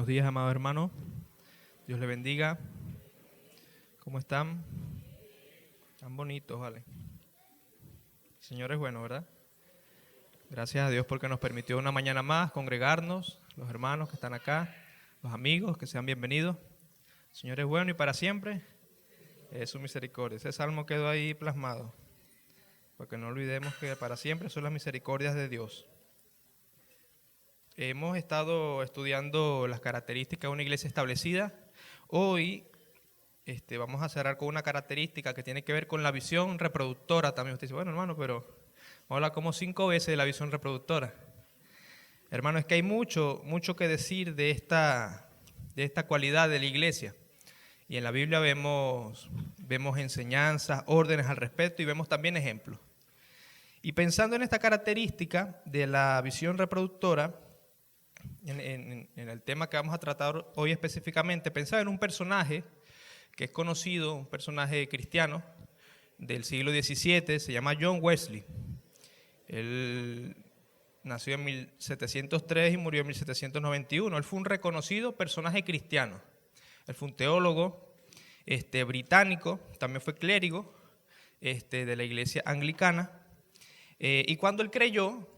días, amado hermano. Dios le bendiga. ¿Cómo están? Tan bonitos, vale. El Señor es bueno, ¿verdad? Gracias a Dios porque nos permitió una mañana más congregarnos, los hermanos que están acá, los amigos, que sean bienvenidos. El Señor es bueno y para siempre es su misericordia. Ese salmo quedó ahí plasmado, porque no olvidemos que para siempre son las misericordias de Dios. Hemos estado estudiando las características de una iglesia establecida. Hoy vamos a cerrar con una característica que tiene que ver con la visión reproductora también. Usted dice, bueno, hermano, pero vamos a hablar como 5 veces de la visión reproductora. Hermano, es que hay mucho que decir de esta cualidad de la iglesia. Y en la Biblia vemos enseñanzas, órdenes al respecto y vemos también ejemplos. Y pensando en esta característica de la visión reproductora, en el tema que vamos a tratar hoy específicamente, pensaba en un personaje que es conocido, un personaje cristiano del siglo XVII, se llama John Wesley. Él nació en 1703 y murió en 1791. Él fue un reconocido personaje cristiano. Él fue un teólogo británico, también fue clérigo de la iglesia anglicana. Y cuando él creyó,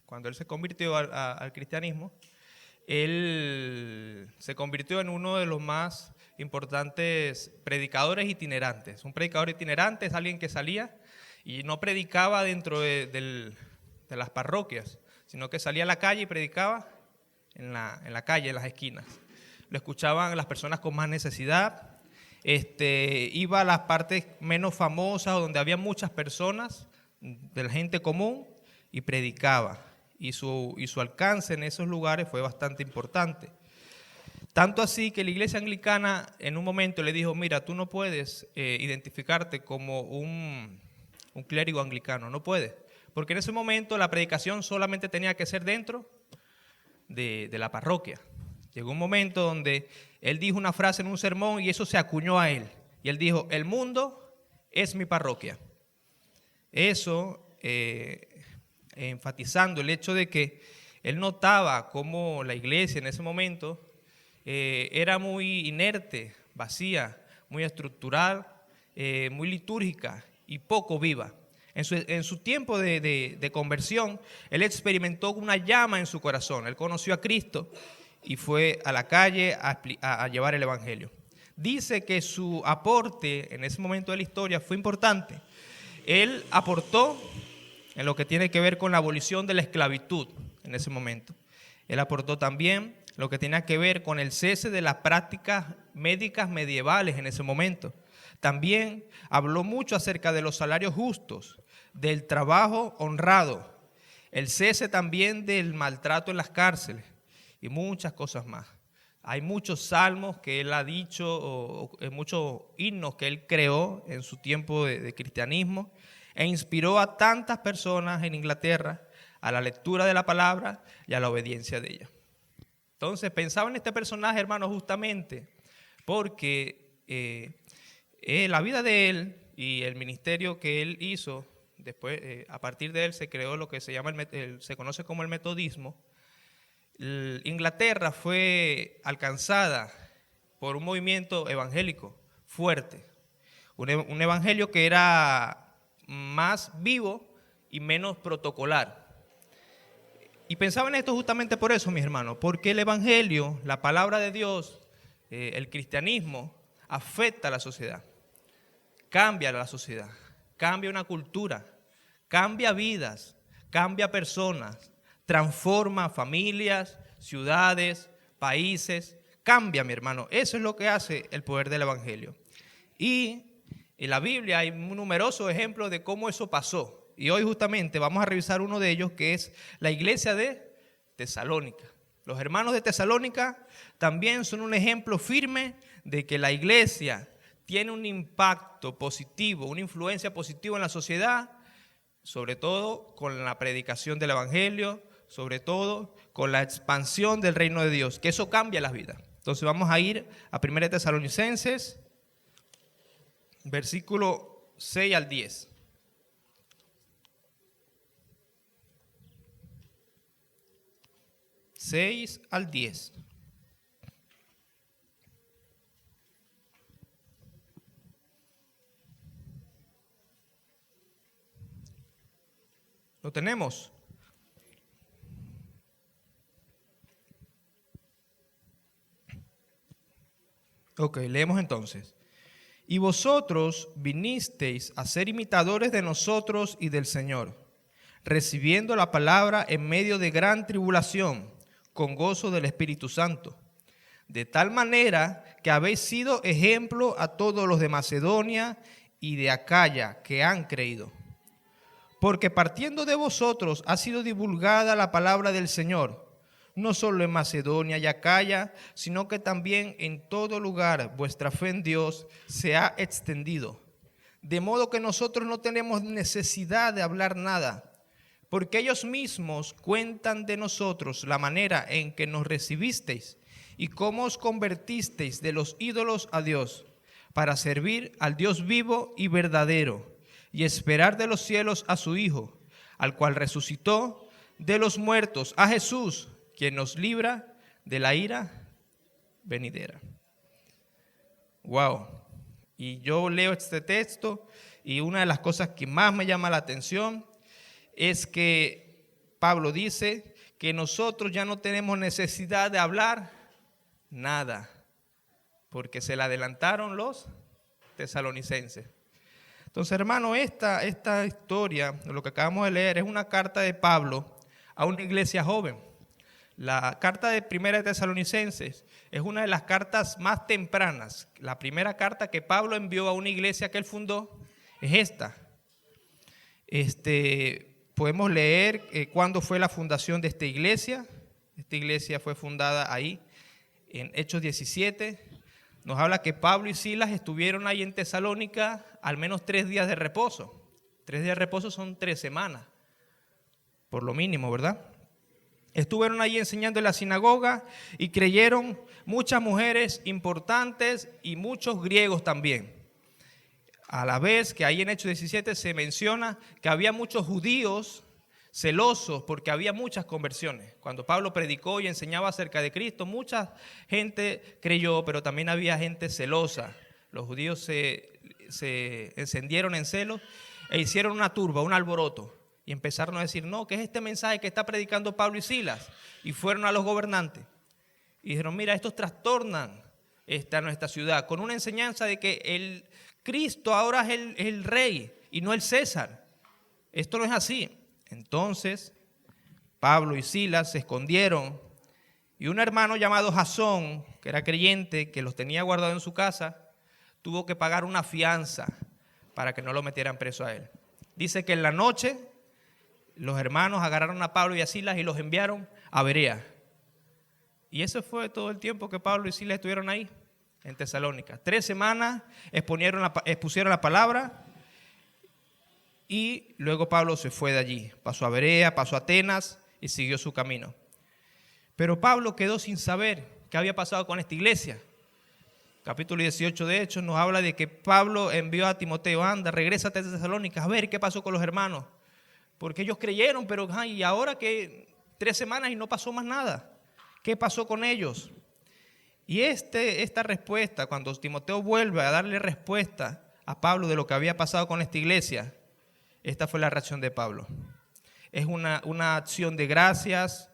cuando él se convirtió al cristianismo, él se convirtió en uno de los más importantes predicadores itinerantes. Un predicador itinerante es alguien que salía y no predicaba dentro de las parroquias, sino que salía a la calle y predicaba en la calle, en las esquinas. Lo escuchaban las personas con más necesidad, iba a las partes menos famosas o donde había muchas personas de la gente común y predicaba. Y su alcance en esos lugares fue bastante importante. Tanto así que la iglesia anglicana en un momento le dijo, mira, tú no puedes identificarte como un clérigo anglicano, no puedes. Porque en ese momento la predicación solamente tenía que ser dentro de la parroquia. Llegó un momento donde él dijo una frase en un sermón y eso se acuñó a él. Y él dijo, el mundo es mi parroquia. Eso enfatizando el hecho de que él notaba cómo la iglesia en ese momento era muy inerte, vacía, muy estructural, muy litúrgica y poco viva. En su tiempo de conversión, él experimentó una llama en su corazón. Él conoció a Cristo y fue a la calle a llevar el evangelio. Dice que su aporte en ese momento de la historia fue importante. Él aportó en lo que tiene que ver con la abolición de la esclavitud en ese momento. Él aportó también lo que tenía que ver con el cese de las prácticas médicas medievales en ese momento. También habló mucho acerca de los salarios justos, del trabajo honrado, el cese también del maltrato en las cárceles y muchas cosas más. Hay muchos salmos que él ha dicho, o muchos himnos que él creó en su tiempo de cristianismo, e inspiró a tantas personas en Inglaterra a la lectura de la palabra y a la obediencia de ella. Entonces pensaba en este personaje, hermano, justamente porque la vida de él y el ministerio que él hizo, después a partir de él se creó lo que se conoce como el metodismo. Inglaterra fue alcanzada por un movimiento evangélico fuerte, un evangelio que era más vivo y menos protocolar. Y pensaba en esto justamente por eso, mis hermanos, porque el evangelio, la palabra de Dios, el cristianismo, afecta a la sociedad, cambia a la sociedad, cambia una cultura, cambia vidas, cambia personas, transforma familias, ciudades, países, cambia, mi hermano. Eso es lo que hace el poder del evangelio. Y en la Biblia hay numerosos ejemplos de cómo eso pasó. Y hoy justamente vamos a revisar uno de ellos, que es la iglesia de Tesalónica. Los hermanos de Tesalónica también son un ejemplo firme de que la iglesia tiene un impacto positivo, una influencia positiva en la sociedad, sobre todo con la predicación del evangelio, sobre todo con la expansión del reino de Dios, que eso cambia las vidas. Entonces vamos a ir a 1 Tesalonicenses, versículo 6 al 10. (6 al 10). ¿Lo tenemos? Ok, leemos entonces. Y vosotros vinisteis a ser imitadores de nosotros y del Señor, recibiendo la palabra en medio de gran tribulación, con gozo del Espíritu Santo, de tal manera que habéis sido ejemplo a todos los de Macedonia y de Acaya que han creído. Porque partiendo de vosotros ha sido divulgada la palabra del Señor, no solo en Macedonia y Acaya, sino que también en todo lugar vuestra fe en Dios se ha extendido. De modo que nosotros no tenemos necesidad de hablar nada, porque ellos mismos cuentan de nosotros la manera en que nos recibisteis y cómo os convertisteis de los ídolos a Dios, para servir al Dios vivo y verdadero, y esperar de los cielos a su Hijo, al cual resucitó de los muertos, a Jesús, quien nos libra de la ira venidera. Wow. Y yo leo este texto y una de las cosas que más me llama la atención es que Pablo dice que nosotros ya no tenemos necesidad de hablar nada, porque se le adelantaron los tesalonicenses. Entonces, hermano, esta historia, lo que acabamos de leer, es una carta de Pablo a una iglesia joven. La carta de Primera de Tesalonicenses es una de las cartas más tempranas. La primera carta que Pablo envió a una iglesia que él fundó es esta. Podemos leer cuándo fue la fundación de esta iglesia. Esta iglesia fue fundada ahí en Hechos 17. Nos habla que Pablo y Silas estuvieron ahí en Tesalónica al menos 3 días de reposo. 3 días de reposo son 3 semanas, por lo mínimo, ¿verdad? Estuvieron ahí enseñando en la sinagoga y creyeron muchas mujeres importantes y muchos griegos también. A la vez que ahí en Hechos 17 se menciona que había muchos judíos celosos porque había muchas conversiones. Cuando Pablo predicó y enseñaba acerca de Cristo, mucha gente creyó, pero también había gente celosa. Los judíos se encendieron en celos e hicieron una turba, un alboroto. Y empezaron a decir, no, ¿qué es este mensaje que está predicando Pablo y Silas? Y fueron a los gobernantes y dijeron, mira, estos trastornan nuestra ciudad con una enseñanza de que el Cristo ahora es el rey y no el César. Esto no es así. Entonces, Pablo y Silas se escondieron y un hermano llamado Jasón, que era creyente, que los tenía guardados en su casa, tuvo que pagar una fianza para que no lo metieran preso a él. Dice que en la noche los hermanos agarraron a Pablo y a Silas y los enviaron a Berea. Y ese fue todo el tiempo que Pablo y Silas estuvieron ahí, en Tesalónica. 3 semanas expusieron la palabra y luego Pablo se fue de allí. Pasó a Berea, pasó a Atenas y siguió su camino. Pero Pablo quedó sin saber qué había pasado con esta iglesia. Capítulo 18 de Hechos nos habla de que Pablo envió a Timoteo, anda, regrésate a Tesalónica, a ver qué pasó con los hermanos. Porque ellos creyeron, pero y ahora que 3 semanas y no pasó más nada. ¿Qué pasó con ellos? Y esta respuesta, cuando Timoteo vuelve a darle respuesta a Pablo de lo que había pasado con esta iglesia, esta fue la reacción de Pablo. Es una acción de gracias.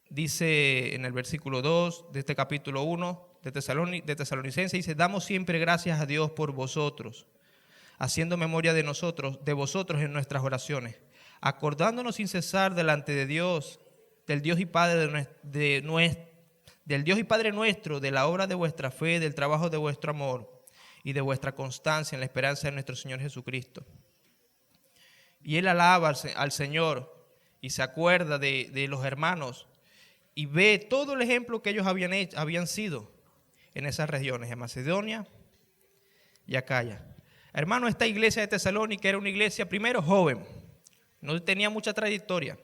Dice en el versículo 2 de este capítulo 1 de Tesalonicenses, dice, damos siempre gracias a Dios por vosotros, haciendo memoria de vosotros en nuestras oraciones, acordándonos sin cesar delante de Dios, del Dios y Padre del Dios y Padre nuestro, de la obra de vuestra fe, del trabajo de vuestro amor y de vuestra constancia en la esperanza de nuestro Señor Jesucristo. Y él alaba al Señor y se acuerda de los hermanos y ve todo el ejemplo que ellos habían sido en esas regiones, en Macedonia y Acaya. Hermano, esta iglesia de Tesalónica era una iglesia primero joven, no tenía mucha trayectoria.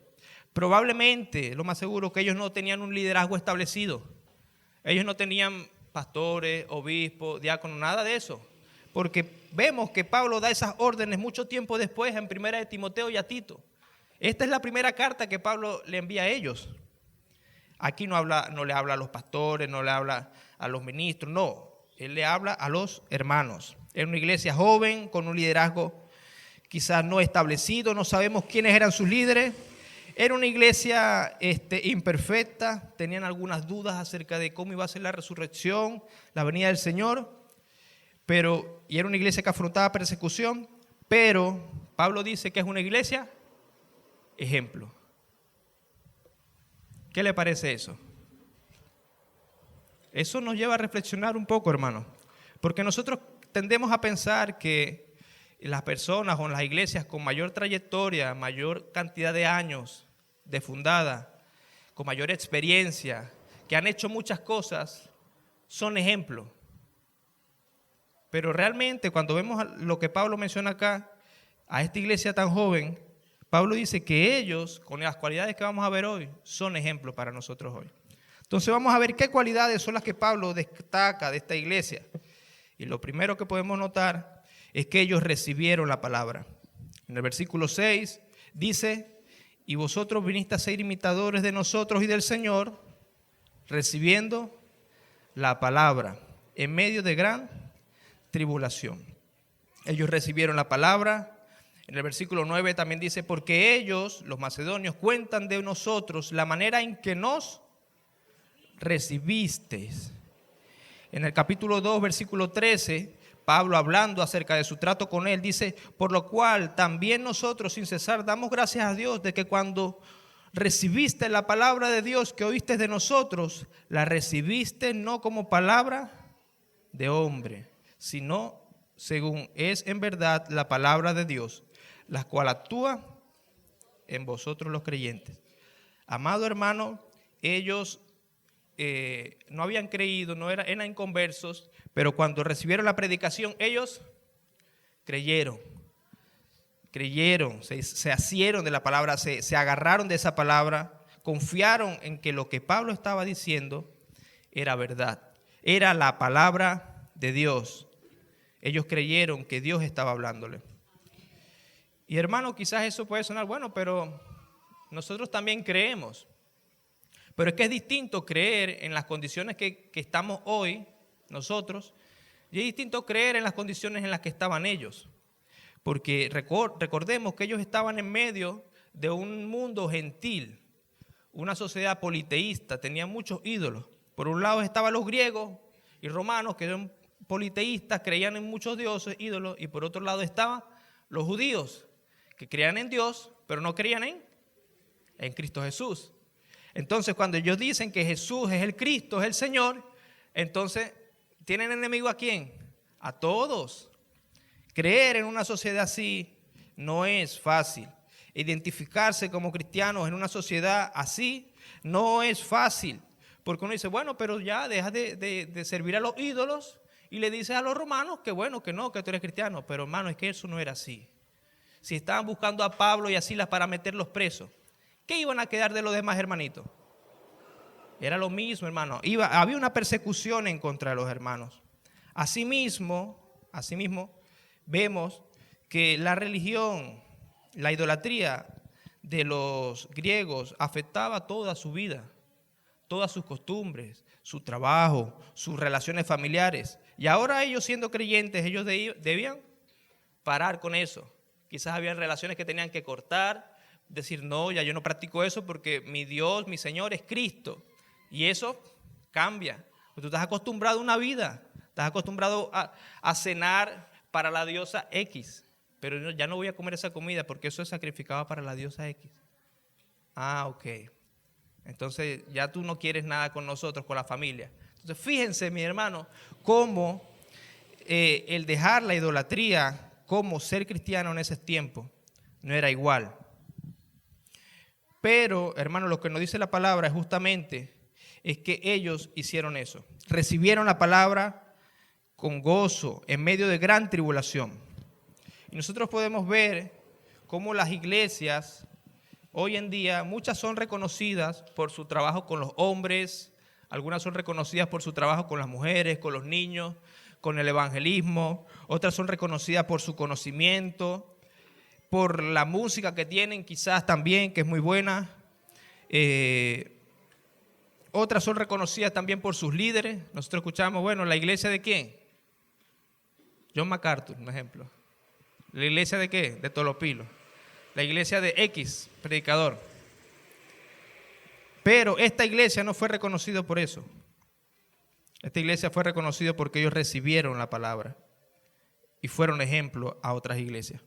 Probablemente, lo más seguro, que ellos no tenían un liderazgo establecido. Ellos no tenían pastores, obispos, diáconos, nada de eso. Porque vemos que Pablo da esas órdenes mucho tiempo después en Primera de Timoteo y a Tito. Esta es la primera carta que Pablo le envía a ellos. Aquí no le habla a los pastores, no le habla a los ministros, no. Él le habla a los hermanos. Es una iglesia joven con un liderazgo quizás no establecido, no sabemos quiénes eran sus líderes. Era una iglesia imperfecta, tenían algunas dudas acerca de cómo iba a ser la resurrección, la venida del Señor, y era una iglesia que afrontaba persecución, pero Pablo dice que es una iglesia ejemplo. ¿Qué le parece eso? Eso nos lleva a reflexionar un poco, hermano, porque nosotros tendemos a pensar que las personas o las iglesias con mayor trayectoria, mayor cantidad de años de fundada, con mayor experiencia, que han hecho muchas cosas, son ejemplos. Pero realmente cuando vemos lo que Pablo menciona acá, a esta iglesia tan joven, Pablo dice que ellos, con las cualidades que vamos a ver hoy, son ejemplos para nosotros hoy. Entonces vamos a ver qué cualidades son las que Pablo destaca de esta iglesia. Y lo primero que podemos notar es que ellos recibieron la palabra. En el versículo 6 dice: y vosotros viniste a ser imitadores de nosotros y del Señor, recibiendo la palabra en medio de gran tribulación. Ellos recibieron la palabra. En el versículo 9 también dice: porque ellos, los macedonios, cuentan de nosotros la manera en que nos recibisteis. En el capítulo 2, versículo 13, Pablo, hablando acerca de su trato con él, dice: por lo cual también nosotros sin cesar damos gracias a Dios de que cuando recibiste la palabra de Dios que oíste de nosotros, la recibiste no como palabra de hombre, sino según es en verdad la palabra de Dios, la cual actúa en vosotros los creyentes. Amado hermano, ellos no habían creído, eran inconversos, pero cuando recibieron la predicación, ellos creyeron, se asieron de la palabra, se agarraron de esa palabra, confiaron en que lo que Pablo estaba diciendo era verdad, era la palabra de Dios. Ellos creyeron que Dios estaba hablándole. Y hermano, quizás eso puede sonar bueno, pero nosotros también creemos. Pero es que es distinto creer en las condiciones que estamos hoy nosotros, y es distinto creer en las condiciones en las que estaban ellos. Porque recordemos que ellos estaban en medio de un mundo gentil, una sociedad politeísta, tenían muchos ídolos. Por un lado estaban los griegos y romanos, que eran politeístas, creían en muchos dioses, ídolos, y por otro lado estaban los judíos, que creían en Dios, pero no creían en Cristo Jesús. Entonces, cuando ellos dicen que Jesús es el Cristo, es el Señor, entonces, ¿tienen enemigo a quién? A todos. Creer en una sociedad así no es fácil. Identificarse como cristianos en una sociedad así no es fácil. Porque uno dice, bueno, pero ya deja de servir a los ídolos y le dices a los romanos que bueno, que no, que tú eres cristiano. Pero hermano, es que eso no era así. Si estaban buscando a Pablo y a Silas para meterlos presos, ¿qué iban a quedar de los demás hermanitos? Era lo mismo, hermano. Había una persecución en contra de los hermanos. Asimismo, vemos que la religión, la idolatría de los griegos afectaba toda su vida, todas sus costumbres, su trabajo, sus relaciones familiares. Y ahora ellos siendo creyentes, ellos debían parar con eso. Quizás habían relaciones que tenían que cortar, decir, no, ya yo no practico eso porque mi Dios, mi Señor es Cristo. Y eso cambia. Tú estás acostumbrado a una vida, estás acostumbrado a cenar para la diosa X, pero ya no voy a comer esa comida porque eso es sacrificado para la diosa X. Ah, ok. Entonces ya tú no quieres nada con nosotros, con la familia. Entonces fíjense, mi hermano, cómo el dejar la idolatría, cómo ser cristiano en ese tiempo, no era igual. Pero, hermano, lo que nos dice la palabra es justamente es que ellos hicieron eso. Recibieron la palabra con gozo en medio de gran tribulación. Y nosotros podemos ver cómo las iglesias hoy en día, muchas son reconocidas por su trabajo con los hombres, algunas son reconocidas por su trabajo con las mujeres, con los niños, con el evangelismo, otras son reconocidas por su conocimiento, por la música que tienen quizás también, que es muy buena. Otras son reconocidas también por sus líderes. Nosotros escuchamos, bueno, ¿la iglesia de quién? John MacArthur, un ejemplo. ¿La iglesia de qué? De Tolopilo. La iglesia de X, predicador. Pero esta iglesia no fue reconocida por eso. Esta iglesia fue reconocida porque ellos recibieron la palabra y fueron ejemplo a otras iglesias.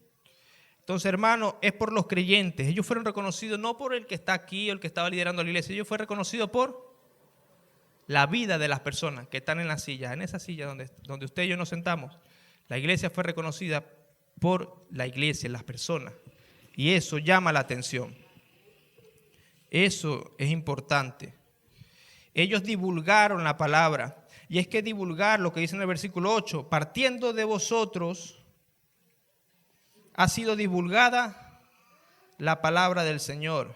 Entonces, hermano, es por los creyentes. Ellos fueron reconocidos no por el que está aquí o el que estaba liderando la iglesia. Ellos fueron reconocidos por la vida de las personas que están en la silla. En esa silla donde usted y yo nos sentamos. La iglesia fue reconocida por la iglesia, las personas. Y eso llama la atención. Eso es importante. Ellos divulgaron la palabra. Y es que divulgar, lo que dice en el versículo 8, partiendo de vosotros, ha sido divulgada la palabra del Señor.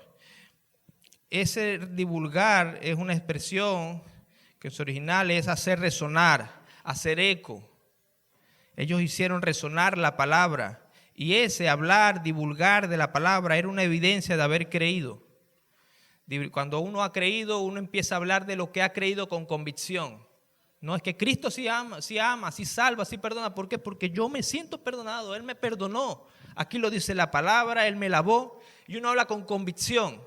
Ese divulgar es una expresión que en su original es hacer resonar, hacer eco. Ellos hicieron resonar la palabra. Y ese hablar, divulgar de la palabra era una evidencia de haber creído. Cuando uno ha creído, uno empieza a hablar de lo que ha creído con convicción. No es que Cristo sí ama, sí salva, sí perdona. ¿Por qué? Porque yo me siento perdonado, Él me perdonó. Aquí lo dice la palabra, Él me lavó. Y uno habla con convicción.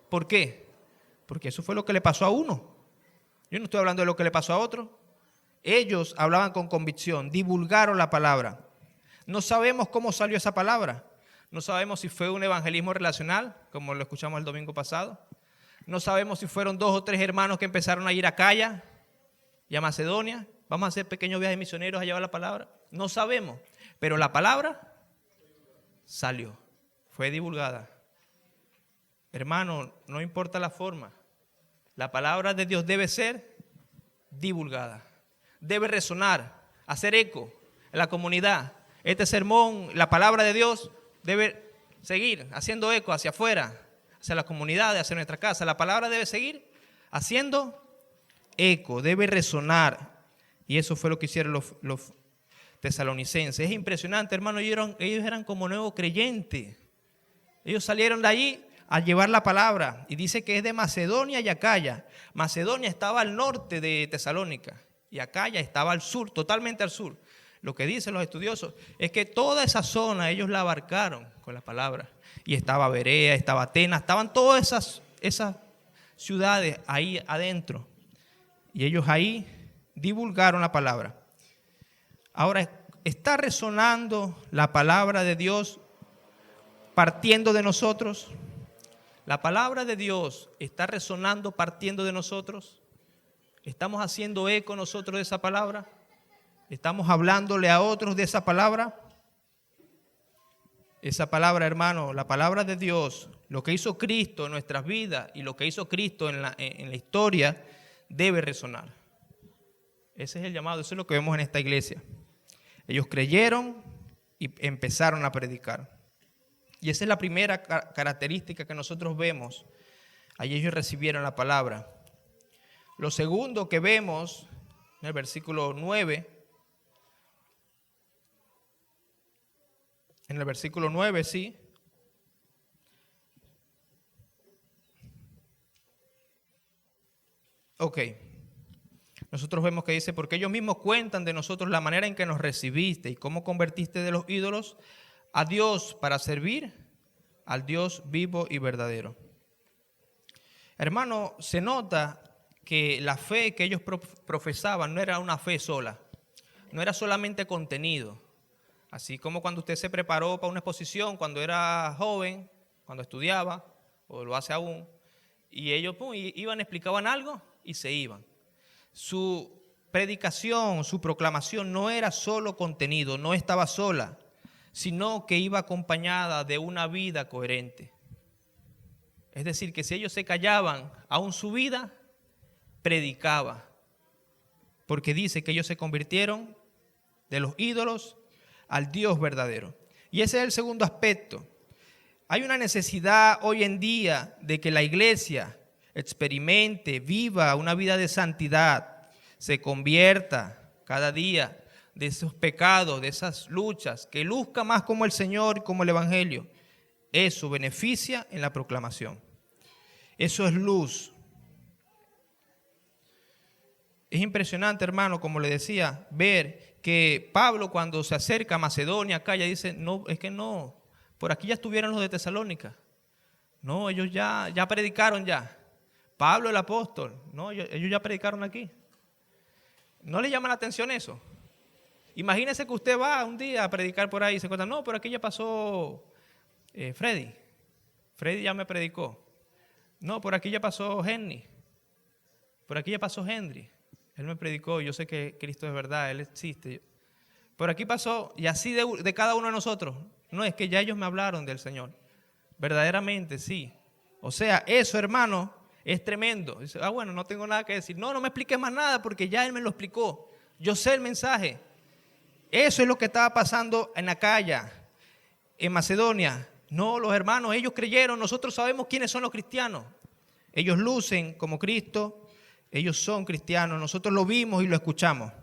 ¿Por qué? Porque eso fue lo que le pasó a uno. Yo no estoy hablando de lo que le pasó a otro. Ellos hablaban con convicción, divulgaron la palabra. No sabemos cómo salió esa palabra. No sabemos si fue un evangelismo relacional, como lo escuchamos el domingo pasado. No sabemos si fueron 2 o 3 hermanos que empezaron a ir a Acaya y a Macedonia. Vamos a hacer pequeños viajes misioneros a llevar la palabra. No sabemos, pero la palabra salió, fue divulgada. Hermano, no importa la forma. La palabra de Dios debe ser divulgada. Debe resonar, hacer eco en la comunidad. Este sermón, la palabra de Dios debe seguir haciendo eco hacia afuera, hacia la comunidad, hacia nuestra casa. La palabra debe seguir haciendo eco, debe resonar. Y eso fue lo que hicieron los tesalonicenses. Es impresionante, hermano. Ellos eran como nuevos creyentes. Ellos salieron de allí a llevar la palabra. Y dice que es de Macedonia y Acaya. Macedonia estaba al norte de Tesalónica y Acaya estaba al sur, totalmente al sur. Lo que dicen los estudiosos es que toda esa zona ellos la abarcaron con la palabra. Y estaba Berea, estaba Atenas, estaban todas esas ciudades ahí adentro. Y ellos ahí divulgaron la palabra. Ahora, ¿está resonando la palabra de Dios partiendo de nosotros? ¿La palabra de Dios está resonando partiendo de nosotros? ¿Estamos haciendo eco nosotros de esa palabra? ¿Estamos hablándole a otros de esa palabra? Esa palabra, hermano, la palabra de Dios, lo que hizo Cristo en nuestras vidas y lo que hizo Cristo en la historia, debe resonar. Ese es el llamado, eso es lo que vemos en esta iglesia. Ellos creyeron y empezaron a predicar. Y esa es la primera característica que nosotros vemos. Allí ellos recibieron la palabra. Lo segundo que vemos en el versículo 9, en el versículo 9, sí. Ok. Nosotros vemos que dice, porque ellos mismos cuentan de nosotros la manera en que nos recibiste y cómo convertiste de los ídolos a Dios para servir al Dios vivo y verdadero. Hermano, se nota que la fe que ellos profesaban no era una fe sola, no era solamente contenido. Así como cuando usted se preparó para una exposición, cuando era joven, cuando estudiaba, o lo hace aún, y ellos iban, explicaban algo y se iban. Su predicación, su proclamación no era solo contenido, no estaba sola, sino que iba acompañada de una vida coherente. Es decir, que si ellos se callaban, aún su vida predicaba, porque dice que ellos se convirtieron de los ídolos al Dios verdadero. Y ese es el segundo aspecto. Hay una necesidad hoy en día de que la iglesia experimente, viva una vida de santidad, se convierta cada día de esos pecados, de esas luchas, que luzca más como el Señor y como el Evangelio. Eso beneficia en la proclamación. Eso es luz. Es impresionante, hermano, como le decía, ver que Pablo cuando se acerca a Macedonia, acá ya dice, no, es que no, por aquí ya estuvieron los de Tesalónica. No, ellos ya predicaron ya. Pablo el apóstol, no, ellos ya predicaron aquí. ¿No le llama la atención eso? Imagínese que usted va un día a predicar por ahí y se cuenta, no, por aquí ya pasó Freddy. Freddy ya me predicó. No, por aquí ya pasó Henry. Por aquí ya pasó Henry. Él me predicó, yo sé que Cristo es verdad, Él existe. Por aquí pasó, y así de cada uno de nosotros. No, es que ya ellos me hablaron del Señor. Verdaderamente, sí. O sea, eso, hermano, es tremendo. Dice, bueno, no tengo nada que decir. No me expliques más nada porque ya Él me lo explicó. Yo sé el mensaje. Eso es lo que estaba pasando en Acaya, en Macedonia. No, los hermanos, ellos creyeron, nosotros sabemos quiénes son los cristianos. Ellos lucen como Cristo, ellos son cristianos, nosotros lo vimos y lo escuchamos.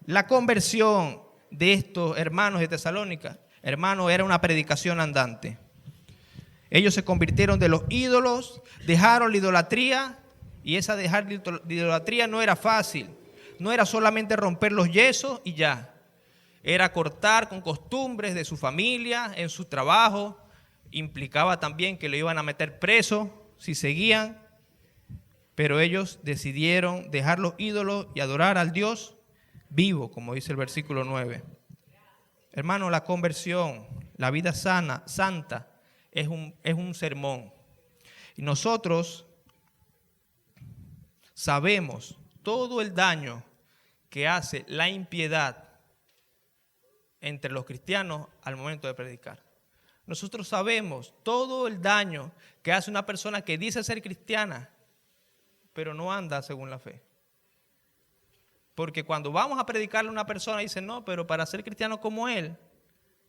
La conversión de estos hermanos de Tesalónica, hermano, era una predicación andante. Ellos se convirtieron de los ídolos, dejaron la idolatría, y esa dejar la idolatría no era fácil. No era solamente romper los yesos y ya. Era cortar con costumbres de su familia, en su trabajo. Implicaba también que lo iban a meter preso si seguían. Pero ellos decidieron dejar los ídolos y adorar al Dios vivo, como dice el versículo 9. Hermano, la conversión, la vida santa, es un sermón. Y nosotros sabemos todo el daño que hace la impiedad entre los cristianos al momento de predicar. Nosotros sabemos todo el daño que hace una persona que dice ser cristiana, pero no anda según la fe. Porque cuando vamos a predicarle a una persona, dice, no, pero para ser cristiano como él,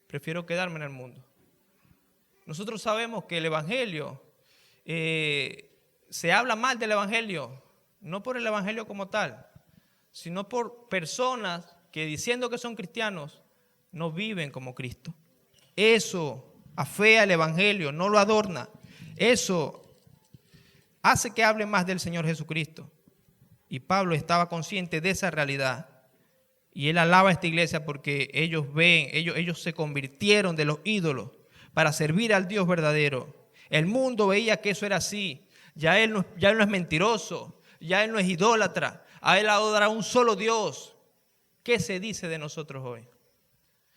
prefiero quedarme en el mundo. Nosotros sabemos que el evangelio, se habla mal del evangelio, no por el evangelio como tal, sino por personas que diciendo que son cristianos, no viven como Cristo. Eso afea el evangelio, no lo adorna. Eso hace que hable más del Señor Jesucristo. Y Pablo estaba consciente de esa realidad. Y él alaba a esta iglesia porque ellos se convirtieron de los ídolos para servir al Dios verdadero. El mundo veía que eso era así. Ya él no es mentiroso, ya él no es idólatra, a él adora un solo Dios. ¿Qué se dice de nosotros hoy?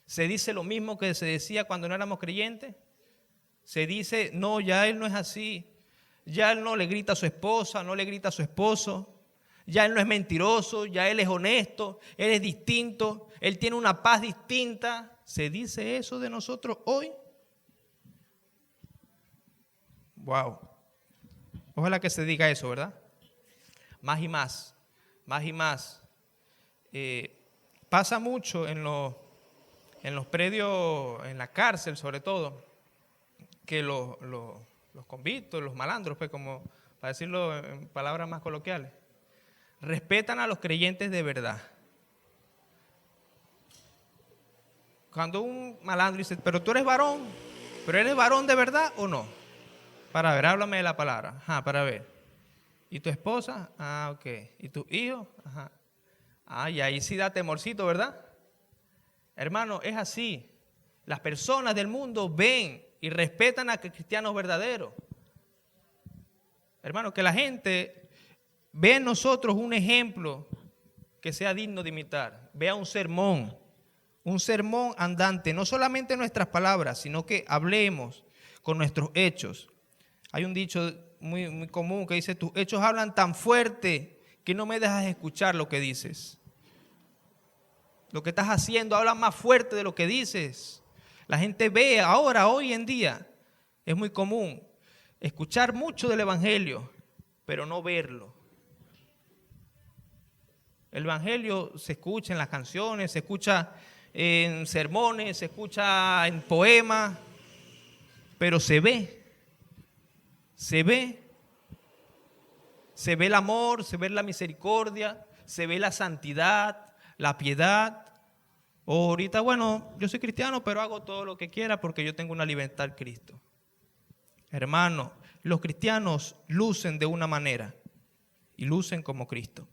¿Se dice lo mismo que se decía cuando no éramos creyentes? Se dice, no, ya él no es así. Ya él no le grita a su esposa, no le grita a su esposo. Ya él no es mentiroso, ya él es honesto, él es distinto, él tiene una paz distinta. ¿Se dice eso de nosotros hoy? Wow. Ojalá que se diga eso, ¿verdad? Más y más, más y más. Pasa mucho en los predios, en la cárcel sobre todo, que los convictos, los malandros, pues como para decirlo en palabras más coloquiales, respetan a los creyentes de verdad. Cuando un malandro dice, pero tú eres varón, ¿pero eres varón de verdad o no? Para ver, háblame de la palabra. Ajá, para ver. ¿Y tu esposa? Ah, ok. ¿Y tus hijos? Ajá. Ah, y ahí sí da temorcito, ¿verdad? Hermano, es así. Las personas del mundo ven y respetan a cristianos verdaderos. Hermano, que la gente vea en nosotros un ejemplo que sea digno de imitar. Vea un sermón andante, no solamente nuestras palabras, sino que hablemos con nuestros hechos. Hay un dicho muy, muy común que dice, tus hechos hablan tan fuerte que no me dejas escuchar lo que dices. Lo que estás haciendo habla más fuerte de lo que dices. La gente ve ahora, hoy en día, es muy común escuchar mucho del evangelio, pero no verlo. El evangelio se escucha en las canciones, se escucha en sermones, se escucha en poemas, pero se ve el amor, se ve la misericordia, se ve la santidad, la piedad. O ahorita, bueno, yo soy cristiano, pero hago todo lo que quiera porque yo tengo una libertad en Cristo. Hermano, los cristianos lucen de una manera y lucen como Cristo.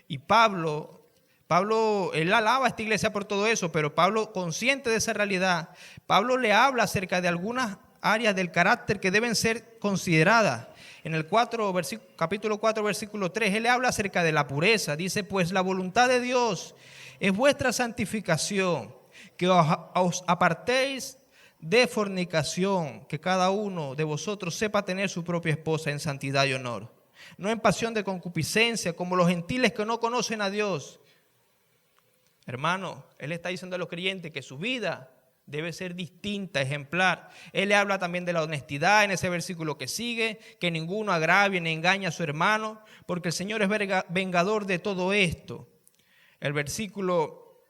Y Pablo Pablo, él alaba a esta iglesia por todo eso, pero Pablo, consciente de esa realidad, Pablo le habla acerca de algunas áreas del carácter que deben ser consideradas. En el capítulo 4, versículo 3, él le habla acerca de la pureza. Dice, pues la voluntad de Dios es vuestra santificación, que os apartéis de fornicación, que cada uno de vosotros sepa tener su propia esposa en santidad y honor, no en pasión de concupiscencia, como los gentiles que no conocen a Dios. Hermano, él está diciendo a los creyentes que su vida debe ser distinta, ejemplar. Él le habla también de la honestidad en ese versículo que sigue, que ninguno agravie ni engañe a su hermano, porque el Señor es vengador de todo esto. El versículo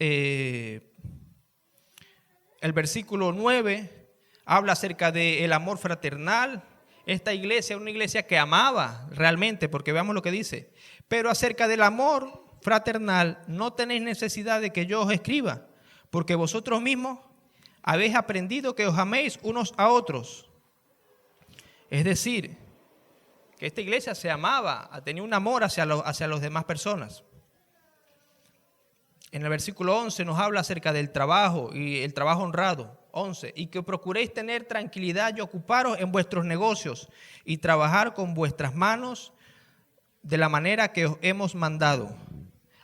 9 habla acerca del amor fraternal. Esta iglesia es una iglesia que amaba realmente, porque veamos lo que dice. Pero acerca del amor fraternal no tenéis necesidad de que yo os escriba, porque vosotros mismos habéis aprendido que os améis unos a otros. Es decir, que esta iglesia se amaba, tenía un amor hacia las demás personas. En el versículo 11 nos habla acerca del trabajo y el trabajo honrado. 11, y que procuréis tener tranquilidad y ocuparos en vuestros negocios y trabajar con vuestras manos de la manera que os hemos mandado,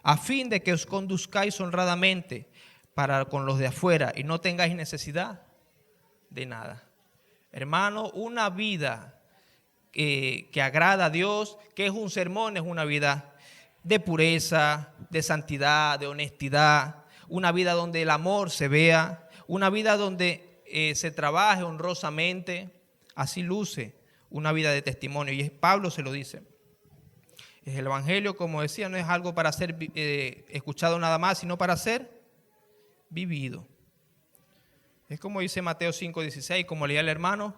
a fin de que os conduzcáis honradamente para con los de afuera y no tengáis necesidad de nada. Hermano, una vida que agrada a Dios, que es un sermón, es una vida de pureza, de santidad, de honestidad, una vida donde el amor se vea, una vida donde se trabaje honrosamente. Así luce una vida de testimonio, y Pablo se lo dice. El evangelio, como decía, no es algo para ser escuchado nada más, sino para ser vivido. Es como dice Mateo 5:16, como leía el hermano,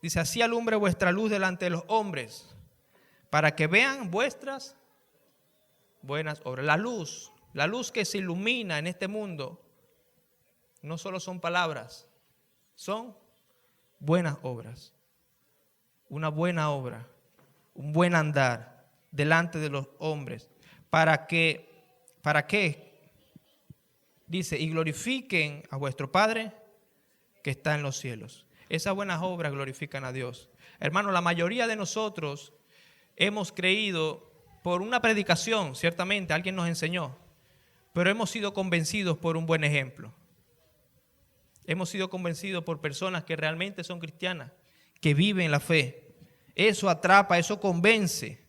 dice, así alumbre vuestra luz delante de los hombres, para que vean vuestras buenas obras. La luz que se ilumina en este mundo, no solo son palabras, son buenas obras. Una buena obra, un buen andar delante de los hombres. ¿Para qué? Dice, y glorifiquen a vuestro Padre que está en los cielos. Esas buenas obras glorifican a Dios. Hermano, la mayoría de nosotros hemos creído por una predicación, ciertamente, alguien nos enseñó, pero hemos sido convencidos por un buen ejemplo. Hemos sido convencidos por personas que realmente son cristianas, que viven la fe. Eso atrapa, eso convence.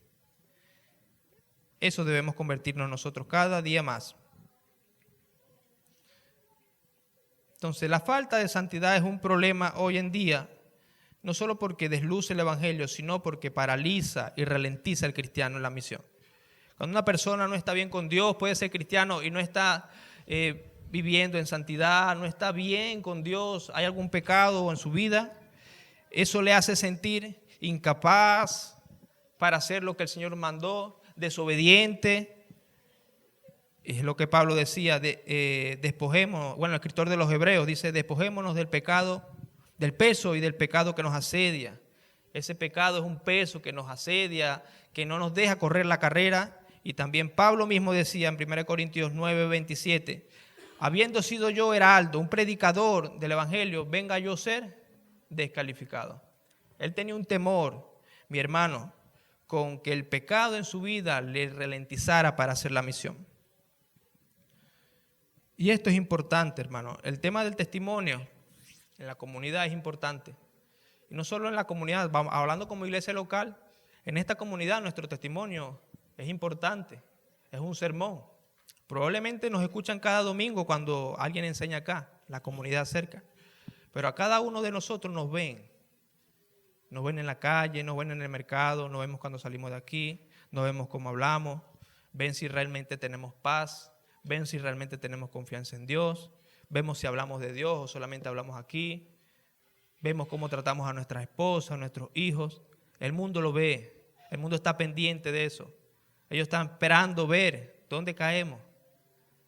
Eso debemos convertirnos nosotros cada día más. Entonces, la falta de santidad es un problema hoy en día, no solo porque desluce el evangelio, sino porque paraliza y ralentiza al cristiano en la misión. Cuando una persona no está bien con Dios, puede ser cristiano y no está viviendo en santidad, no está bien con Dios, hay algún pecado en su vida, eso le hace sentir incapaz para hacer lo que el Señor mandó, desobediente. Es lo que Pablo decía, despojémonos, bueno, el escritor de los Hebreos dice, despojémonos del pecado, del peso y del pecado que nos asedia. Ese pecado es un peso que nos asedia, que no nos deja correr la carrera. Y también Pablo mismo decía en 1 Corintios 9:27, habiendo sido yo heraldo, un predicador del evangelio, venga yo a ser descalificado. Él tenía un temor, mi hermano, con que el pecado en su vida le ralentizara para hacer la misión. Y esto es importante, hermano. El tema del testimonio en la comunidad es importante. Y no solo en la comunidad, vamos hablando como iglesia local, en esta comunidad nuestro testimonio es importante, es un sermón. Probablemente nos escuchan cada domingo cuando alguien enseña acá, la comunidad cerca. Pero a cada uno de nosotros nos ven. Nos ven en la calle, nos ven en el mercado, nos vemos cuando salimos de aquí, nos vemos cómo hablamos, ven si realmente tenemos paz, ven si realmente tenemos confianza en Dios, vemos si hablamos de Dios o solamente hablamos aquí, vemos cómo tratamos a nuestras esposas, a nuestros hijos. El mundo lo ve, el mundo está pendiente de eso. Ellos están esperando ver dónde caemos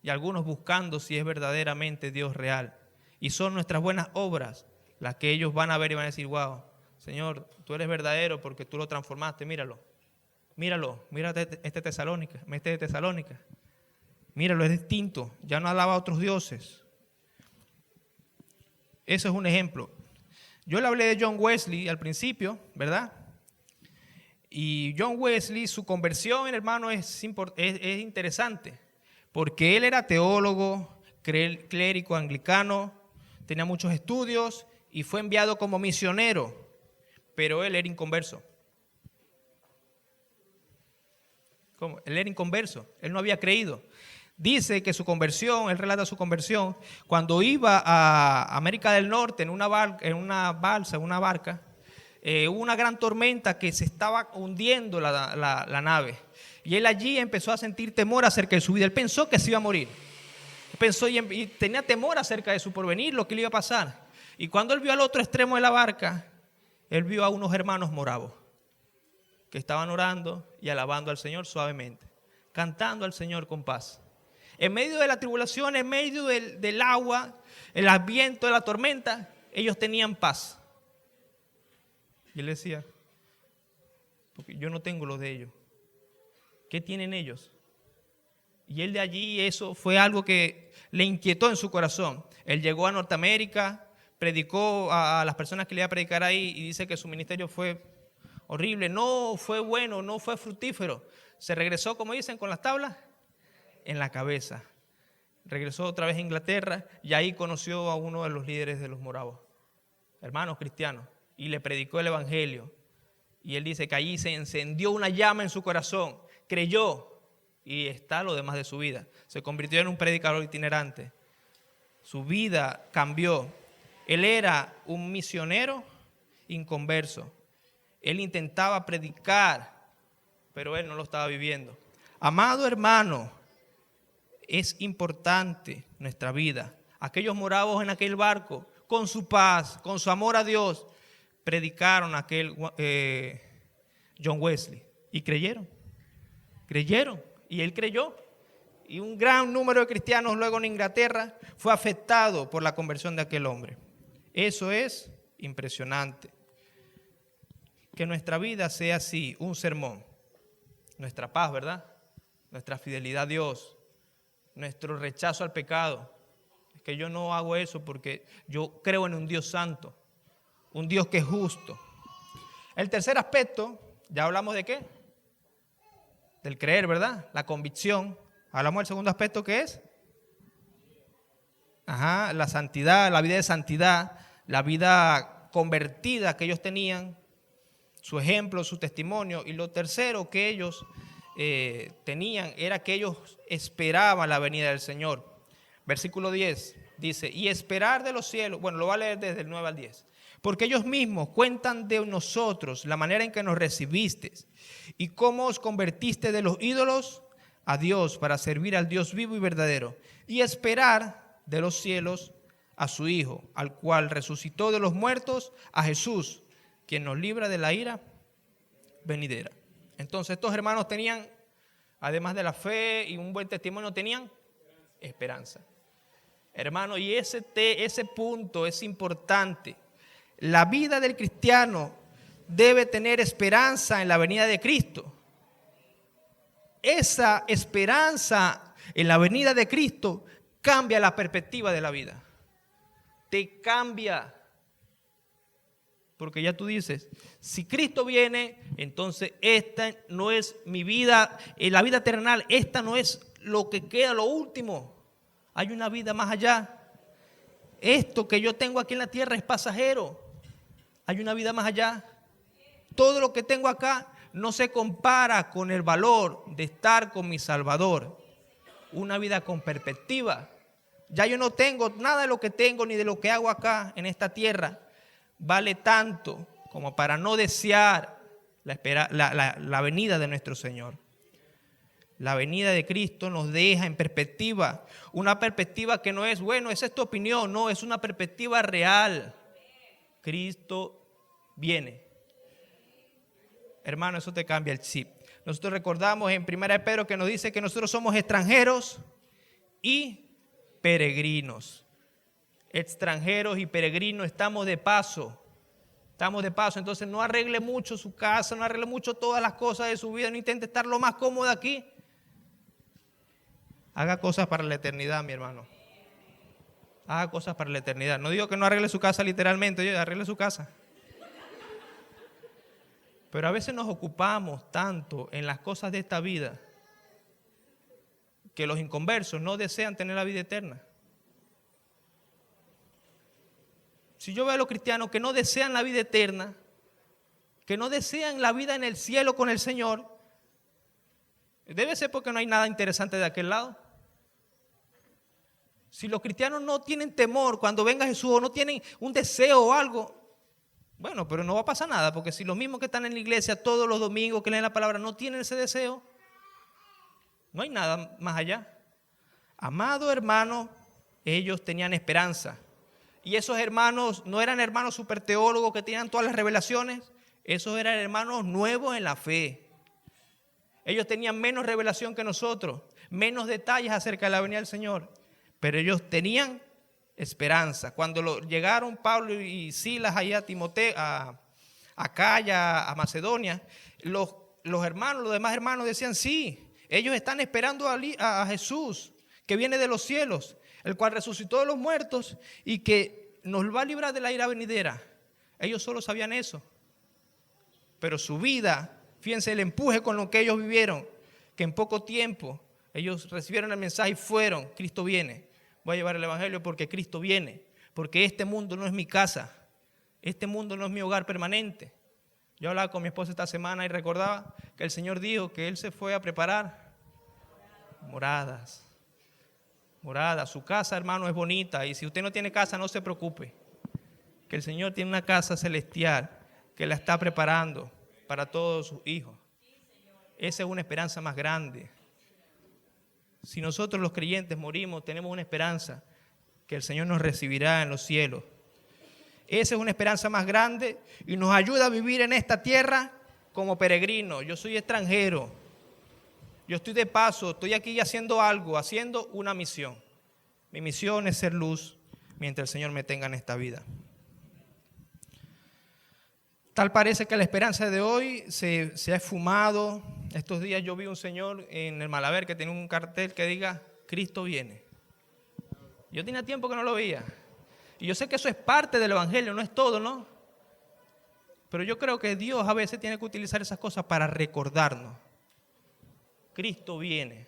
y algunos buscando si es verdaderamente Dios real. Y son nuestras buenas obras las que ellos van a ver y van a decir, wow, Señor, tú eres verdadero porque tú lo transformaste, míralo. Mírate este de Tesalónica. Míralo, es distinto, ya no alaba a otros dioses. Eso es un ejemplo. Yo le hablé de John Wesley al principio, ¿verdad? Y John Wesley, su conversión, hermano, es interesante, porque él era teólogo, clérigo anglicano, tenía muchos estudios y fue enviado como misionero, pero él era inconverso. ¿Cómo? Él era inconverso, él no había creído. Dice que su conversión, él relata su conversión, cuando iba a América del Norte en una barca, hubo una gran tormenta que se estaba hundiendo la nave. Y él allí empezó a sentir temor acerca de su vida. Él pensó que se iba a morir. Pensó y tenía temor acerca de su porvenir, lo que le iba a pasar. Y cuando él vio al otro extremo de la barca, él vio a unos hermanos moravos que estaban orando y alabando al Señor suavemente, cantando al Señor con paz. En medio de la tribulación, en medio del agua, el viento de la tormenta, ellos tenían paz. Y él decía, porque yo no tengo lo de ellos. ¿Qué tienen ellos? Y él de allí, eso fue algo que le inquietó en su corazón. Él llegó a Norteamérica, predicó a las personas que le iba a predicar ahí y dice que su ministerio fue horrible, no fue bueno, no fue fructífero. Se regresó, como dicen, con las tablas en la cabeza. Regresó otra vez a Inglaterra y ahí conoció a uno de los líderes de los moravos, hermanos cristianos, y le predicó el evangelio. Y él dice que allí se encendió una llama en su corazón, creyó y está lo demás de su vida. Se convirtió en un predicador itinerante. Su vida cambió. Él era un misionero inconverso. Él intentaba predicar, pero él no lo estaba viviendo. Amado hermano, es importante nuestra vida. Aquellos moravos en aquel barco, con su paz, con su amor a Dios, predicaron a aquel John Wesley y creyeron. Y él creyó. Y un gran número de cristianos luego en Inglaterra fue afectado por la conversión de aquel hombre. Eso es impresionante. Que nuestra vida sea así, un sermón. Nuestra paz, ¿verdad? Nuestra fidelidad a Dios. Nuestro rechazo al pecado. Es que yo no hago eso porque yo creo en un Dios santo. Un Dios que es justo. El tercer aspecto, ¿ya hablamos de qué? Del creer, ¿verdad? La convicción. Hablamos del segundo aspecto, ¿qué es? La santidad, la vida de santidad, la vida convertida que ellos tenían, su ejemplo, su testimonio. Y lo tercero que ellos tenían era que ellos esperaban la venida del Señor. Versículo 10 dice, y esperar de los cielos, bueno, lo voy a leer desde el 9 al 10. Porque ellos mismos cuentan de nosotros la manera en que nos recibisteis y cómo os convertiste de los ídolos a Dios para servir al Dios vivo y verdadero y esperar de los cielos a su Hijo, al cual resucitó de los muertos, a Jesús, quien nos libra de la ira venidera. Entonces estos hermanos tenían, además de la fe y un buen testimonio, tenían esperanza. Hermano, y ese punto es importante. La vida del cristiano debe tener esperanza en la venida de Cristo. Esa esperanza en la venida de Cristo cambia la perspectiva de la vida. Te cambia. Porque ya tú dices, si Cristo viene, entonces esta no es mi vida, la vida terrenal, esta no es lo que queda, lo último. Hay una vida más allá. Esto que yo tengo aquí en la tierra es pasajero. Hay una vida más allá. Todo lo que tengo acá no se compara con el valor de estar con mi Salvador. Una vida con perspectiva. Ya yo no tengo nada de lo que tengo ni de lo que hago acá en esta tierra. Vale tanto como para no desear la venida de nuestro Señor. La venida de Cristo nos deja en perspectiva. Una perspectiva que no es, bueno, esa es tu opinión. No, es una perspectiva real. Cristo viene. Hermano, eso te cambia el chip. Nosotros recordamos en 1 Pedro que nos dice que nosotros somos extranjeros y peregrinos. Extranjeros y peregrinos, estamos de paso. Entonces no arregle mucho su casa, no arregle mucho todas las cosas de su vida, no intente estar lo más cómodo aquí. Haga cosas para la eternidad, mi hermano. Haga cosas para la eternidad. No digo que no arregle su casa literalmente, oye, arregle su casa. Pero a veces nos ocupamos tanto en las cosas de esta vida que los inconversos no desean tener la vida eterna. Si yo veo a los cristianos que no desean la vida eterna, que no desean la vida en el cielo con el Señor, debe ser porque no hay nada interesante de aquel lado. Si los cristianos no tienen temor cuando venga Jesús o no tienen un deseo o algo, bueno, pero no va a pasar nada, porque si los mismos que están en la iglesia todos los domingos que leen la palabra no tienen ese deseo, no hay nada más allá. Amado hermano, ellos tenían esperanza. Y esos hermanos no eran hermanos superteólogos que tenían todas las revelaciones, esos eran hermanos nuevos en la fe. Ellos tenían menos revelación que nosotros, menos detalles acerca de la venida del Señor, pero ellos tenían esperanza. Cuando llegaron Pablo y Silas allá a Timoteo, a Acaya, a Macedonia, los demás hermanos decían, sí, ellos están esperando a Jesús, que viene de los cielos, el cual resucitó de los muertos y que nos va a librar de la ira venidera. Ellos solo sabían eso. Pero su vida, fíjense el empuje con lo que ellos vivieron, que en poco tiempo ellos recibieron el mensaje y fueron, Cristo viene. Voy a llevar el evangelio porque Cristo viene, porque este mundo no es mi casa, este mundo no es mi hogar permanente. Yo hablaba con mi esposa esta semana y recordaba que el Señor dijo que Él se fue a preparar moradas. Su casa, hermano, es bonita y si usted no tiene casa, no se preocupe, que el Señor tiene una casa celestial que la está preparando para todos sus hijos. Esa es una esperanza más grande. Si nosotros los creyentes morimos, tenemos una esperanza que el Señor nos recibirá en los cielos. Esa es una esperanza más grande y nos ayuda a vivir en esta tierra como peregrinos. Yo soy extranjero. Yo estoy de paso, estoy aquí haciendo algo, haciendo una misión. Mi misión es ser luz mientras el Señor me tenga en esta vida. Tal parece que la esperanza de hoy se ha esfumado. Estos días yo vi un señor en el Malaber que tenía un cartel que diga, Cristo viene. Yo tenía tiempo que no lo veía. Y yo sé que eso es parte del evangelio, no es todo, ¿no? Pero yo creo que Dios a veces tiene que utilizar esas cosas para recordarnos. Cristo viene.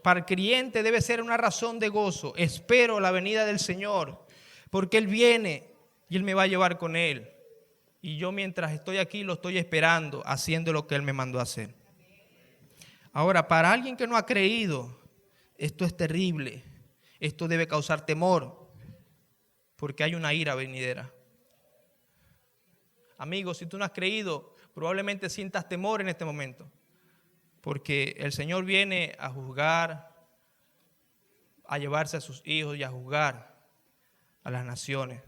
Para el creyente debe ser una razón de gozo. Espero la venida del Señor, porque Él viene y Él me va a llevar con Él. Y yo mientras estoy aquí lo estoy esperando, haciendo lo que Él me mandó a hacer. Ahora, para alguien que no ha creído, esto es terrible. Esto debe causar temor, porque hay una ira venidera. Amigo, si tú no has creído, probablemente sientas temor en este momento. Porque el Señor viene a juzgar, a llevarse a sus hijos y a juzgar a las naciones.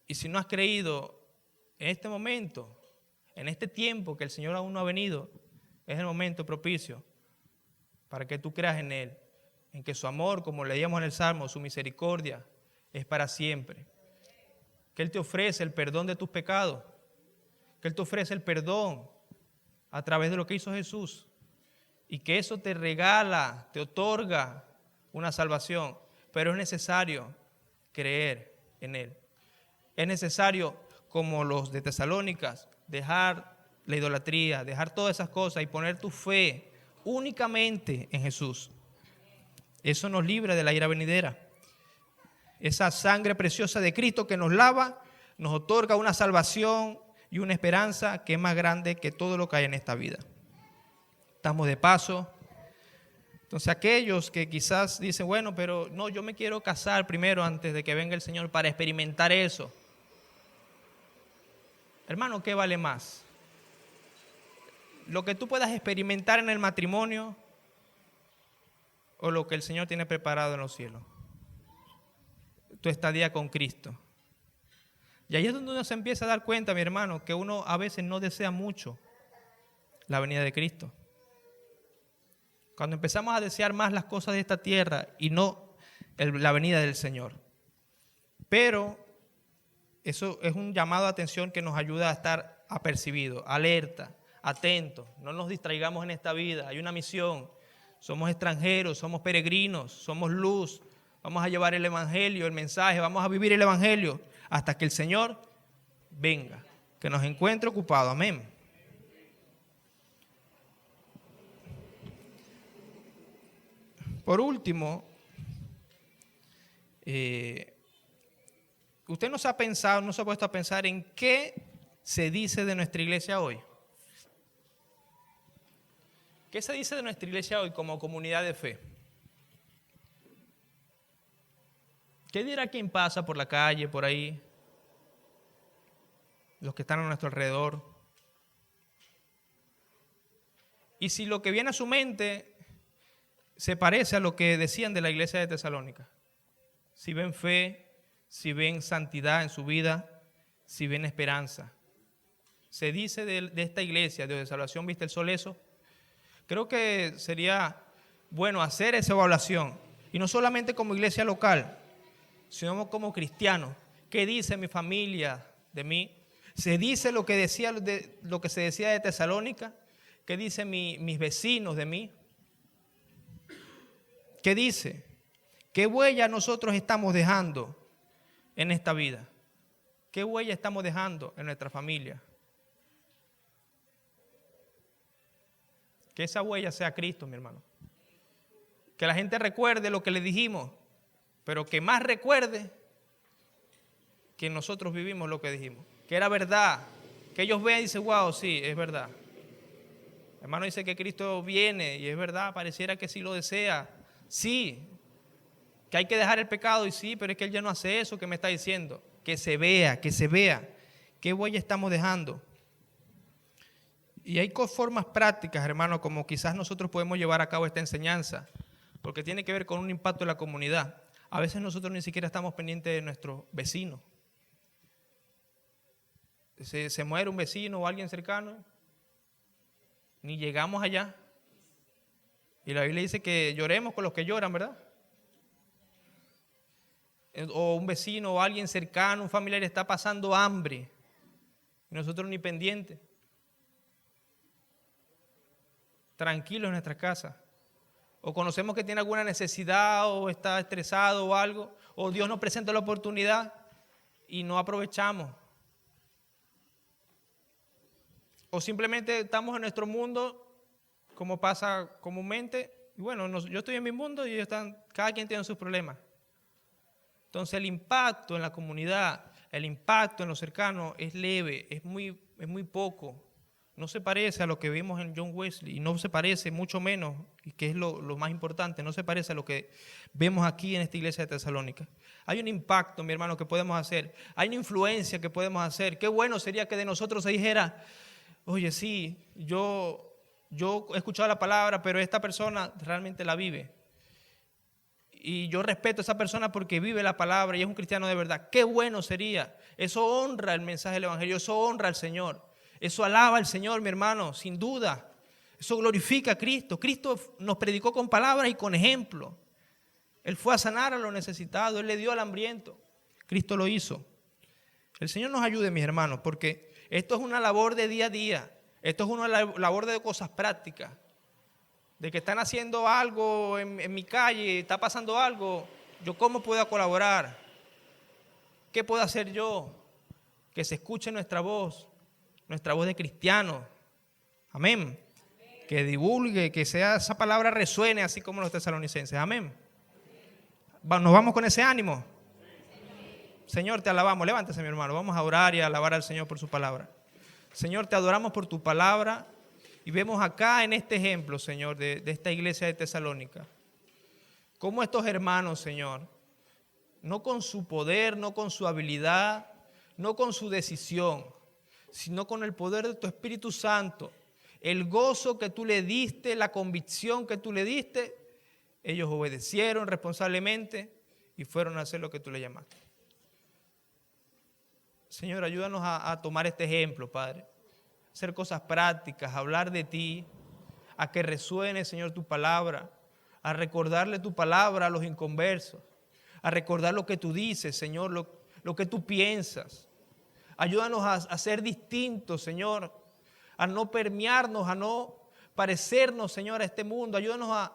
Y si no has creído en este momento, en este tiempo que el Señor aún no ha venido, es el momento propicio para que tú creas en Él, en que su amor, como leíamos en el Salmo, su misericordia es para siempre. Que Él te ofrece el perdón de tus pecados, que Él te ofrece el perdón a través de lo que hizo Jesús y que eso te regala, te otorga una salvación, pero es necesario creer en Él. Es necesario, como los de Tesalónicas, dejar la idolatría, dejar todas esas cosas y poner tu fe únicamente en Jesús. Eso nos libra de la ira venidera. Esa sangre preciosa de Cristo que nos lava, nos otorga una salvación y una esperanza que es más grande que todo lo que hay en esta vida. Estamos de paso. Entonces aquellos que quizás dicen, bueno, pero no, yo me quiero casar primero antes de que venga el Señor para experimentar eso. Hermano, ¿qué vale más? ¿Lo que tú puedas experimentar en el matrimonio o lo que el Señor tiene preparado en los cielos? Tu estadía con Cristo. Y ahí es donde uno se empieza a dar cuenta, mi hermano, que uno a veces no desea mucho la venida de Cristo. Cuando empezamos a desear más las cosas de esta tierra y no la venida del Señor. Pero eso es un llamado de atención que nos ayuda a estar apercibidos, alerta, atentos, no nos distraigamos en esta vida. Hay una misión, somos extranjeros, somos peregrinos, somos luz. Vamos a llevar el evangelio, el mensaje, vamos a vivir el evangelio hasta que el Señor venga, que nos encuentre ocupados. Amén. Por último, usted no se ha puesto a pensar en qué se dice de nuestra iglesia hoy. ¿Qué se dice de nuestra iglesia hoy como comunidad de fe? ¿Qué dirá quien pasa por la calle, por ahí? Los que están a nuestro alrededor. Y si lo que viene a su mente se parece a lo que decían de la iglesia de Tesalónica. Si ven fe, si ven santidad en su vida, si ven esperanza. Se dice de esta iglesia de Salvación Vista el Sol eso. Creo que sería bueno hacer esa evaluación. Y no solamente como iglesia local, sino como cristianos. ¿Qué dice mi familia de mí? ¿Se dice lo que se decía de Tesalónica? ¿Qué dicen mis vecinos de mí? ¿Qué dice? ¿Qué huella nosotros estamos dejando en esta vida? ¿Qué huella estamos dejando en nuestra familia? Que esa huella sea Cristo, mi hermano. Que la gente recuerde lo que le dijimos, pero que más recuerde que nosotros vivimos lo que dijimos. Que era verdad. Que ellos vean y dicen, wow, sí, es verdad. El hermano dice que Cristo viene y es verdad, pareciera que sí lo desea. Sí, que hay que dejar el pecado y sí, pero es que Él ya no hace eso que me está diciendo. Que se vea, que se vea. ¿Qué huella estamos dejando? Y hay formas prácticas, hermano, como quizás nosotros podemos llevar a cabo esta enseñanza, porque tiene que ver con un impacto en la comunidad. A veces nosotros ni siquiera estamos pendientes de nuestros vecinos. Se muere un vecino o alguien cercano, ni llegamos allá. Y la Biblia dice que lloremos con los que lloran, ¿verdad? O un vecino o alguien cercano, un familiar está pasando hambre, y nosotros ni pendientes. Tranquilos en nuestra casa. O conocemos que tiene alguna necesidad o está estresado o algo, o Dios nos presenta la oportunidad y no aprovechamos. O simplemente estamos en nuestro mundo, como pasa comúnmente, y bueno, yo estoy en mi mundo y cada quien tiene sus problemas. Entonces el impacto en la comunidad, el impacto en los cercanos es leve, es muy poco. No se parece a lo que vimos en John Wesley y no se parece mucho menos, y que es lo más importante, no se parece a lo que vemos aquí en esta iglesia de Tesalónica. Hay un impacto, mi hermano, que podemos hacer. Hay una influencia que podemos hacer. Qué bueno sería que de nosotros se dijera, oye, sí, yo he escuchado la palabra, pero esta persona realmente la vive. Y yo respeto a esa persona porque vive la palabra y es un cristiano de verdad. Qué bueno sería. Eso honra el mensaje del evangelio, eso honra al Señor. Eso alaba al Señor, mi hermano, sin duda. Eso glorifica a Cristo. Cristo nos predicó con palabras y con ejemplo. Él fue a sanar a los necesitados, Él le dio al hambriento. Cristo lo hizo. El Señor nos ayude, mis hermanos, porque esto es una labor de día a día. Esto es una labor de cosas prácticas. De que están haciendo algo en mi calle, está pasando algo. ¿Yo cómo puedo colaborar? ¿Qué puedo hacer yo? Que se escuche nuestra voz de cristiano. Amén. Que divulgue, que esa palabra resuene así como los tesalonicenses. Amén. Nos vamos con ese ánimo. Señor, te alabamos. Levántese, mi hermano. Vamos a orar y a alabar al Señor por su palabra. Señor, te adoramos por tu palabra y vemos acá en este ejemplo, Señor, de esta iglesia de Tesalónica, cómo estos hermanos, Señor, no con su poder, no con su habilidad, no con su decisión, sino con el poder de tu Espíritu Santo, el gozo que tú le diste, la convicción que tú le diste, ellos obedecieron responsablemente y fueron a hacer lo que tú le llamaste. Señor, ayúdanos a tomar este ejemplo, Padre, hacer cosas prácticas, hablar de ti, a que resuene, Señor, tu palabra, a recordarle tu palabra a los inconversos, a recordar lo que tú dices, Señor, lo que tú piensas. Ayúdanos a ser distintos, Señor, a no permearnos, a no parecernos, Señor, a este mundo. Ayúdanos a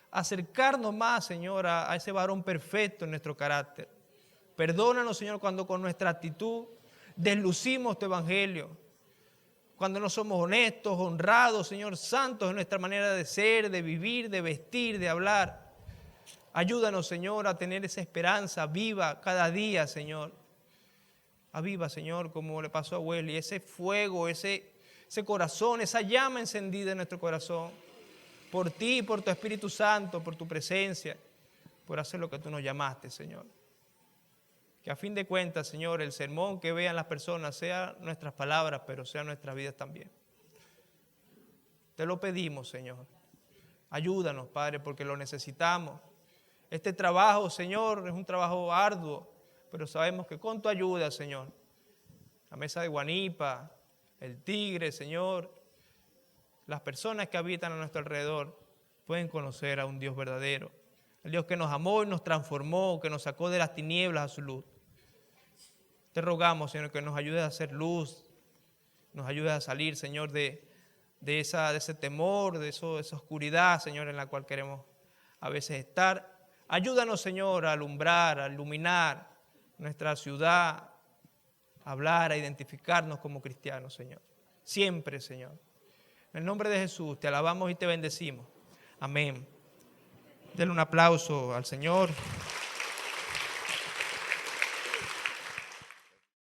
acercarnos más, Señor, a ese varón perfecto en nuestro carácter. Perdónanos, Señor, cuando con nuestra actitud deslucimos tu evangelio. Cuando no somos honestos, honrados, Señor, santos en nuestra manera de ser, de vivir, de vestir, de hablar. Ayúdanos, Señor, a tener esa esperanza viva cada día, Señor. Aviva, Señor, como le pasó a Wesley, ese fuego, ese corazón, esa llama encendida en nuestro corazón. Por ti, por tu Espíritu Santo, por tu presencia, por hacer lo que tú nos llamaste, Señor. Que a fin de cuentas, Señor, el sermón que vean las personas sea nuestras palabras, pero sea nuestras vidas también. Te lo pedimos, Señor. Ayúdanos, Padre, porque lo necesitamos. Este trabajo, Señor, es un trabajo arduo, pero sabemos que con tu ayuda, Señor, la mesa de Guanipa, el Tigre, Señor, las personas que habitan a nuestro alrededor pueden conocer a un Dios verdadero. El Dios que nos amó y nos transformó, que nos sacó de las tinieblas a su luz. Te rogamos, Señor, que nos ayudes a hacer luz, nos ayudes a salir, Señor, de ese temor, de esa oscuridad, Señor, en la cual queremos a veces estar. Ayúdanos, Señor, a alumbrar, a iluminar nuestra ciudad, a hablar, a identificarnos como cristianos, Señor. Siempre, Señor. En el nombre de Jesús, te alabamos y te bendecimos. Amén. Denle un aplauso al Señor.